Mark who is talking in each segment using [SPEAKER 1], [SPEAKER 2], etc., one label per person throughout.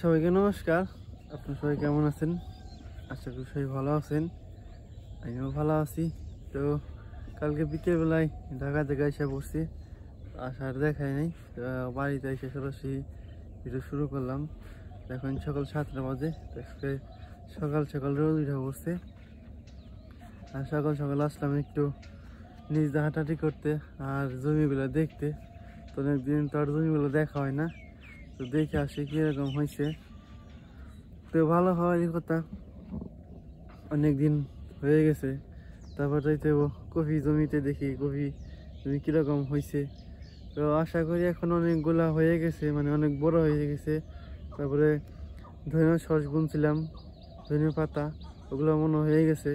[SPEAKER 1] সবাইকে নমস্কার। আপনারা সবাই কেমন আছেন? আশা করি সবাই ভালো আছেন। আমিও ভালো আছি। তো কালকে বিকেলবেলায় ঢাকা থেকে এসে পড়ছি, আসার দেখাই নাই। বাড়িতে এসে সরাসরি ভিডিও শুরু করলাম। এখন সকাল 7টা বাজে। আজকে সকাল সকাল রোদ উঠে পড়ছে। আর সকাল সকাল আসলাম একটু নিজ হাঁটাহাঁটি করতে আর জমিগুলো দেখতে। তো অনেকদিন তো আর জমিগুলো দেখা হয় না, তো দেখে আসি কিরকম হয়েছে। তো ভালো হওয়ারই কথা, অনেকদিন হয়ে গেছে। তারপর যাইতে কফি জমিতে দেখি কফি জমি কিরকম হয়েছে। তো আশা করি এখন অনেকগুলা হয়ে গেছে, মানে অনেক বড় হয়ে গেছে। তারপরে ধনিয়া সস বুনছিলাম, ধনিয়া পাতা, ওগুলো মনে হয়ে গেছে।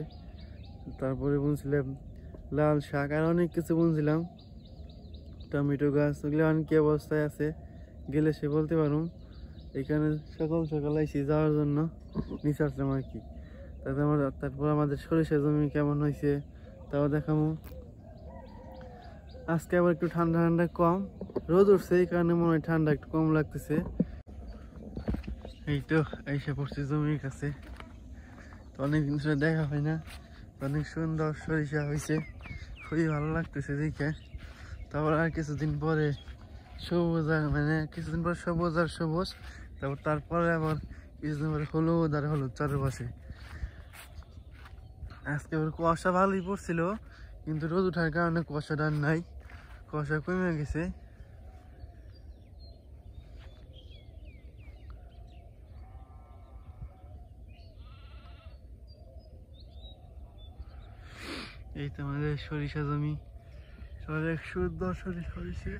[SPEAKER 1] তারপরে বুনছিলাম লাল শাক আর অনেক কিছু বুনছিলাম, টমেটো গাছ, ওগুলো অনেক কি অবস্থায় আছে গেলে সে বলতে পারুম। এখানে সকাল সকাল আইসি যাওয়ার জন্য নিচে আসলাম আর কি। তারপর আমাদের সরিষা জমি কেমন হয়েছে তাও দেখাবো। আজকে আবার একটু ঠান্ডা ঠান্ডা কম, রোদ উঠছে, এই কারণে মনে হয় ঠান্ডা একটু কম লাগতেছে। এই তো এসে পড়ছি জমির কাছে। তো অনেকদিন ধরে দেখা হয় না, অনেক সুন্দর সরিষা হয়েছে, খুবই ভালো লাগতেছে দেখে। তারপর আর কিছুদিন পরে সবুজ, আর মানে কিছুদিন পর সবুজ আর সবুজ, তারপরে আবার কিছুদিন পরে হলুদ আর হলুদ চারপাশে। আজকে আবার কুয়াশা ভালোই পড়ছিল, কিন্তু রোদ ওঠার কারণে কুয়াশাটা নাই, কুয়াশা কমে গেছে। এই তো আমাদের সরিষা জমি, অনেক সুন্দর সরিষা হয়েছে।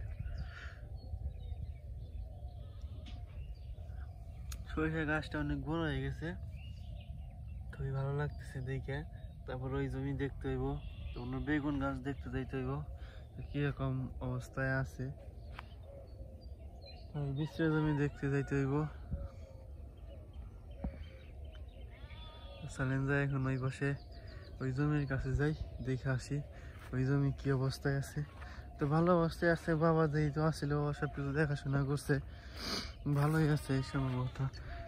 [SPEAKER 1] সরিষা গাছটা অনেক বড় হয়ে গেছে, খুবই ভালো লাগতেছে দেখে। তারপর ওই জমি দেখতে হইব, অন্য বেগুন গাছ দেখতে যাইতে হইব কিরকম অবস্থায় আছে। আর বিশ্রা জমি দেখতে যাইতে হইব। চলেন যাই এখন ওই পাশে ওই জমির কাছে যাই, দেখে আসি ওই জমি কি অবস্থায় আছে। তো ভালো অবস্থায় আছে, বাবা যেহেতু আসছিল সব কিছু দেখাশোনা করছে, ভালোই আছে এই সম্ভবত।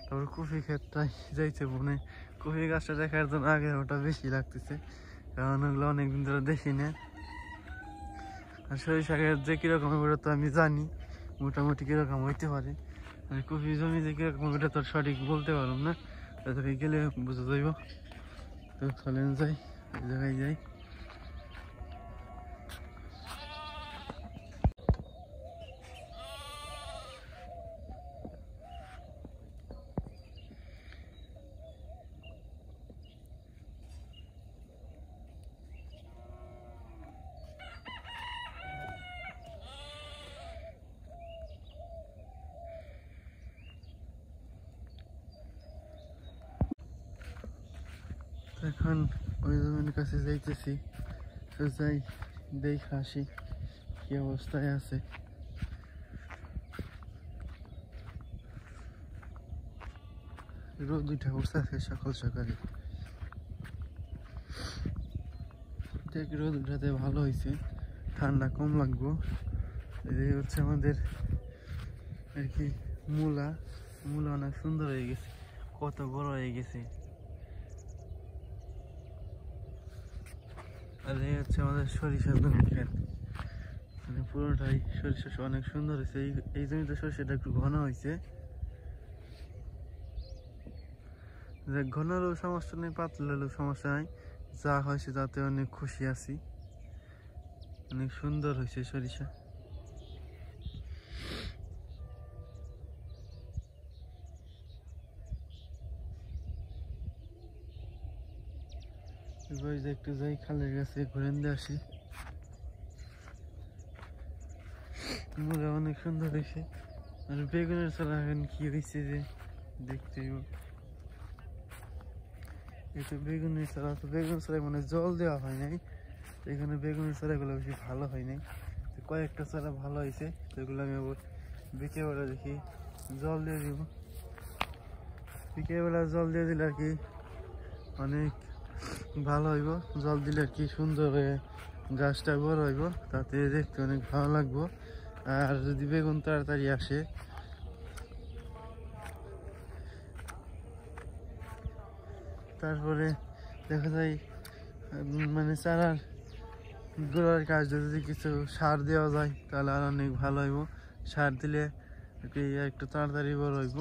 [SPEAKER 1] তারপর কফি ক্ষেতটাই যাইছে বনে, কফি গাছটা দেখার জন্য আগে ওটা বেশি লাগতেছে, কারণ ওগুলো অনেকদিন ধরে দেখি না। আর সরিষা ক্ষেত যে কিরকম ওটা তো আমি জানি মোটামুটি কিরকম হইতে পারে, আর কফি জমি যে কিরকম ওটা তো সঠিক বলতে পারলাম না, তাদেরকে গেলে বুঝে যাইব। তো চলেন যাই, ওই জায়গায় যাই। এখন ওই জমির কাছে যাইতেছি, তো যাই দেখে আসি কি অবস্থায় আছে। রোদ উঠে পড়ছে আজকে সকাল সকালে, রোদ উঠাতে ভালো হয়েছে, ঠান্ডা কম লাগবো। এই হচ্ছে আমাদের আর কি মূলা, মূলা অনেক সুন্দর হয়ে গেছে, কত বড় হয়ে গেছে। আর এই হচ্ছে আমাদের সরিষার জমি ক্ষেত, মানে পুরোটাই সরিষা অনেক সুন্দর হয়েছে। এই জমিতে সরিষাটা একটু ঘন হয়েছে, ঘন হলেও সমস্যা নেই, পাতলা হলেও সমস্যা নাই, যা হয়েছে তাতে অনেক খুশি আছি। অনেক সুন্দর হয়েছে সরিষা। এবার একটু যাই খালের কাছে ঘুরেন দিয়ে আসি। মূলা অনেক সুন্দর হয়েছে। আর বেগুনের চারা এখন কি হয়েছে যে দেখতে এই তো বেগুনের চারা, তো বেগুনের চারায় মানে জল দেওয়া হয় নাই, এখানে বেগুনের চারাগুলো বেশি ভালো হয় নাই। তো কয়েকটা চারা ভালো হয়েছে, সেগুলো আমি আবার বিকেলবেলা দেখি জল দিয়ে দিব। বিকেলবেলা জল দিয়ে দিলে আর কি অনেক ভালো হইব, জল দিলে আর কি সুন্দর হয়ে গাছটা বড় হইব, তাতে দেখতে অনেক ভালো লাগবো। আর যদি বেগুন তাড়াতাড়ি আসে তারপরে দেখা যায় মানে চারার গোড়ার কাজ যদি কিছু সার দেওয়া যায় তাহলে আর অনেক ভালো হইব। সার দিলে একটু তাড়াতাড়ি বড় হইব।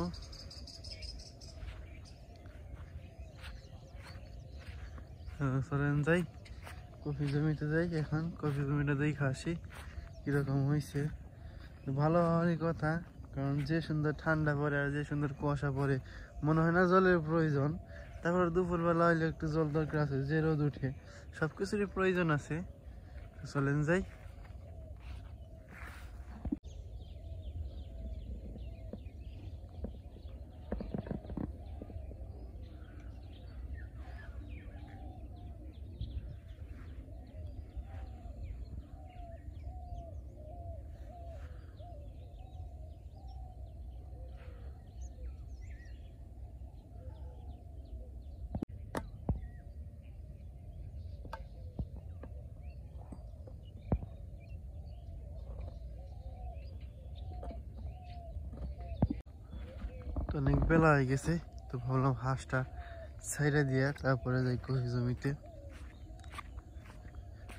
[SPEAKER 1] চলেন যাই, কফি জমিতে যাই। এখন কফি জমিটা দেখে আসি কিরকম হয়েছে। ভালো হওয়ারই কথা, কারণ যে সুন্দর ঠান্ডা পড়ে আর যে সুন্দর কুয়াশা পড়ে মনে হয় না জলের প্রয়োজন। তারপর দুপুরবেলা হইলে একটু জল দরকার আছে, যে রোদ উঠে সব কিছুরই প্রয়োজন আছে। চলেন যাই। অনেক বেলা হয়ে গেছে, তো ভাবলাম হাঁসটা ছাইড়া দিয়া তারপরে যাই কফি জমিতে।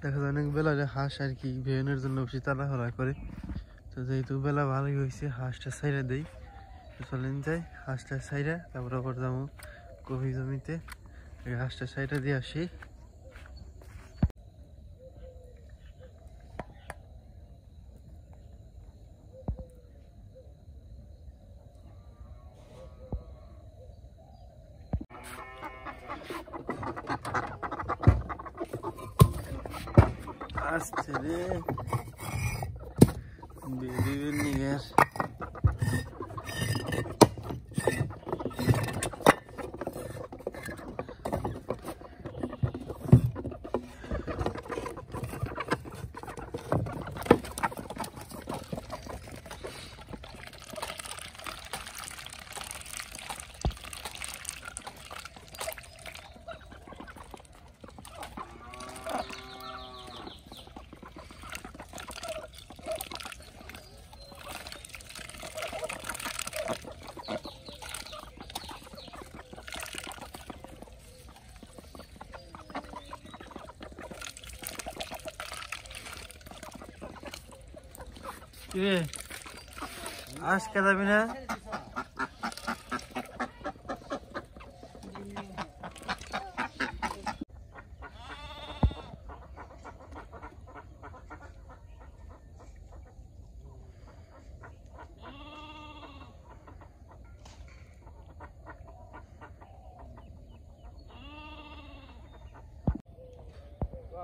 [SPEAKER 1] দেখা যায় অনেক বেলা হাঁস আর কি ভেনের জন্য বেশি তাড়াহুড়া করে। তো যেহেতু বেলা ভালোই হয়েছে, হাঁসটা ছাইড়া দেই। চলেন যাই, হাঁসটা ছাইড়া তারপরে আবার যাবো কফি জমিতে। হাঁসটা ছাইড়া দিয়ে আসি। আসছে রে বেরিয়ে নিয়ে রে আজকে যাবি না?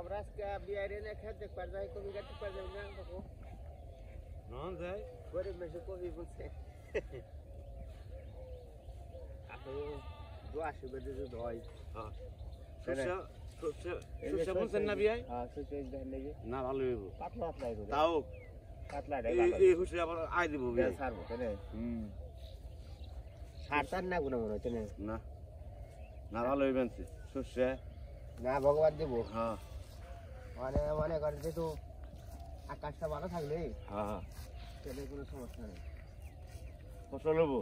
[SPEAKER 2] আমরা আজকে বিয়ারে না খেতে পার যাই কবি কাটতে পার যাই না বাবু না যাই গরিব মেশে কবি বলছে আপনি দোয়াশে বেদে যদি হয় হ্যাঁ সুসা বলছেন না বিয়াই হ্যাঁ সুসা দেখেন নাকি না ভালো হইব পাতলা পাতলা হইব তাও পাতলা এই হুসে আবার আই দিব বিয়াই ছাড়বো কেন সারতার না গুনা মনে হচ্ছে না না ভালো হইবেন সুসা না ভগবান দেব হ্যাঁ মানে মনে করেন যেহেতু আকাশটা ভালো থাকলে হ্যাঁ তাহলে কোনো সমস্যা নেই ফসল হবো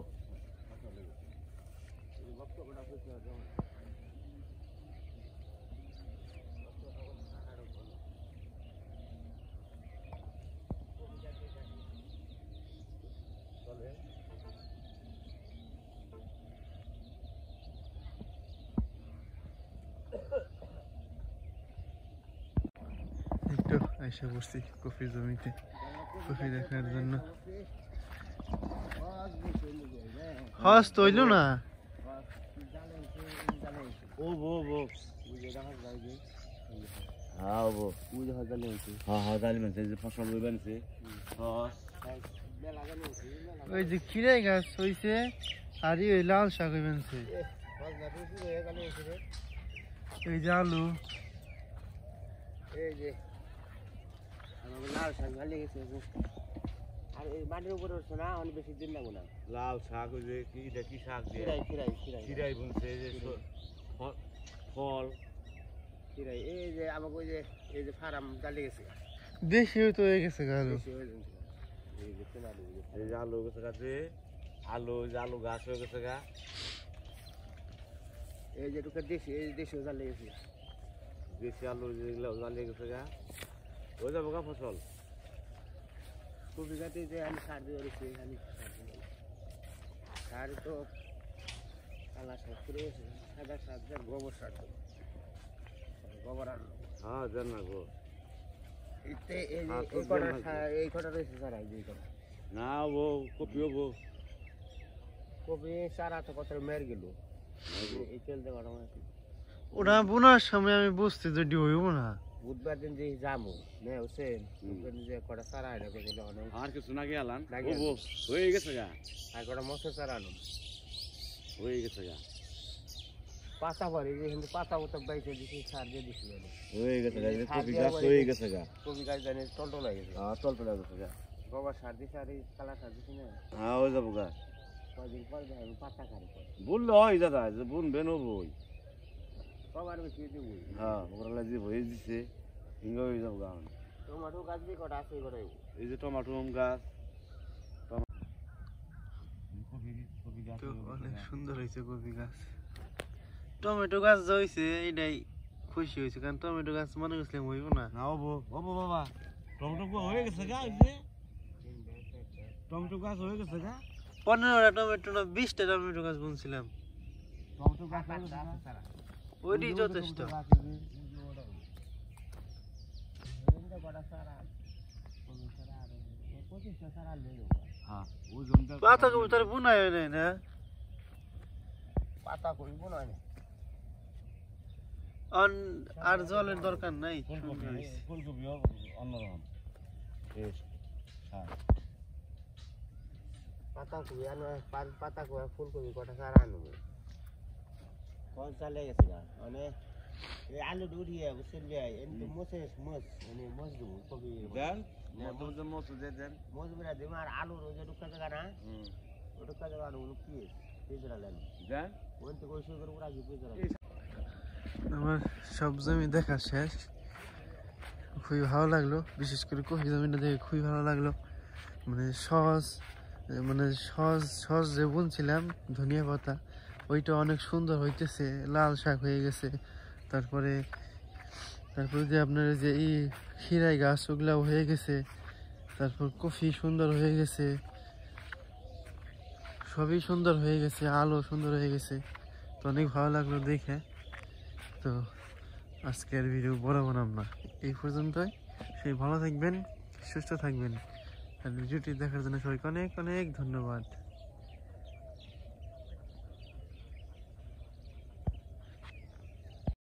[SPEAKER 1] একটু এসে বসছি কফি জমিতে কফি দেখার জন্য। হস তো হইল না
[SPEAKER 2] ও বো বো হ্যাঁ বো পুজো হজালে হইছে হ্যাঁ হজালে মানে যে ফসল হইবেনছে
[SPEAKER 1] ওই যে খিরাই গাছ হইছে আর ওই লাল শাক হইবেনছে, এই যে আলু,
[SPEAKER 2] এই যে লাল শাক ভালো গেছে আর এই মাটির উপরে উঠছে না অনেক বেশি দিন লাগবে না। লাল শাক ওই যে কি এটা কি শাক দিয়ে খিরাই বুনছে যে ফল খিরাই এই যে আমাকে ওই যে এই যে ফার্ম গালে গেছে
[SPEAKER 1] বেশি হইতো হয়ে গেছে আলু,
[SPEAKER 2] এই যে আলু গেছে গাছে আলু যে আলু গাছ হয়ে গেছে গা এই যে টুকা দেশি এই দেশিও জাল লেগেছে দেশি আলু যেগুলো জাল লেগেছে গা হয়ে যাবো গা ফসল কপি গাছে যে আমি সার দিয়ে রেখেছি আমি সার তো কালা সার করে সাদা সার দেন গোবর সার তো গোবর আনলো হ্যাঁ দেন না গো এই কটা রয়েছে স্যার এই কটা না ও কপিও গো কপি সারা তো কত মের গেল এই তেল দেওয়া
[SPEAKER 1] ওটা বোনার সময় আমি বুঝতে যদি হইব না
[SPEAKER 2] বুধবার দিন যে যাবো নে হোসেন যে কটা সারা এটা গেল অনেক আর কিছু না গেলাম হয়ে গেছে গা আর কটা মশলা সারা আনো হয়ে গেছে গা পাতা পরে যে কিন্তু পাতা মতো বাইতে দিছি সার দিয়ে দিছি হয়ে গেছে গা কপি গাছ হয়ে গেছে গা কপি গাছ জানে টলটল লাগে হ্যাঁ টলটল লাগে গা গোবর সার দিছি আর এই কালা সার দিছি না হ্যাঁ হয়ে যাবো গা কয়দিন পর আমি পাতা খারি বললে হয় দাদা যে বুনবে নবই কবার বেশি দিব হ্যাঁ ওগুলা যে হয়ে দিছে হিঙ্গা হয়ে যাবো গা টমেটো গাছ দিয়ে কটা আছে করে এই যে টমেটো গাছ কপি গাছ
[SPEAKER 1] অনেক সুন্দর হয়েছে কপি গাছ টমেটো গাছ হয়েছে এইটাই খুশি হয়েছে কারণ টমেটো গাছ মনে করছিলাম হইব না
[SPEAKER 2] না হবো হবো বাবা টমেটো হয়ে গেছে গা টমেটো গাছ হয়ে গেছে গা
[SPEAKER 1] 15টা টমেটো না 20টা টমেটো গাছ বুনছিলাম
[SPEAKER 2] টমেটো গাছ
[SPEAKER 1] ওইটাই যথেষ্ট পাতা কবুতর বুনাই হয় নাই না
[SPEAKER 2] পাতা কই বুনাই না
[SPEAKER 1] আর জলের দরকার নাই
[SPEAKER 2] ফুলকপি অন্যরকম পাতা কই আনো পাতা কই ফুলকপি কটা সারা আনো কোন চালে গেছে গা মানে এই আলু উঠিয়ে বুঝছেন ভাই এমনি মোসেস মোস মানে মোস দেব কবি দেন মতো মোস দেন মোস বিরা দেব আর আলু রোজে ঢুকা জায়গা না ঢুকা জায়গা আলু কি পেজরা লেন দেন ওই তো কই শুরু করে পুরা কি পেজরা
[SPEAKER 1] আমার সব জমি দেখা শেষ খুবই ভালো লাগলো বিশেষ করে কফি জমিটা দেখে খুবই ভালো লাগলো মানে সহজ যে বুনছিলাম ধনিয়া পাতা ওইটা অনেক সুন্দর হইতেছে লাল শাক হয়ে গেছে তারপরে যে আপনার যে খিরাই গাছ ওগুলাও হয়ে গেছে তারপর কফি সুন্দর হয়ে গেছে সবই সুন্দর হয়ে গেছে আলো সুন্দর হয়ে গেছে তো অনেক ভালো লাগলো দেখে তো আজকের ভিডিও বড় বানাম না এই পর্যন্তই সেই ভালো থাকবেন সুস্থ থাকবেন আর ভিডিওটি দেখার জন্য সবাইকে অনেক অনেক ধন্যবাদ।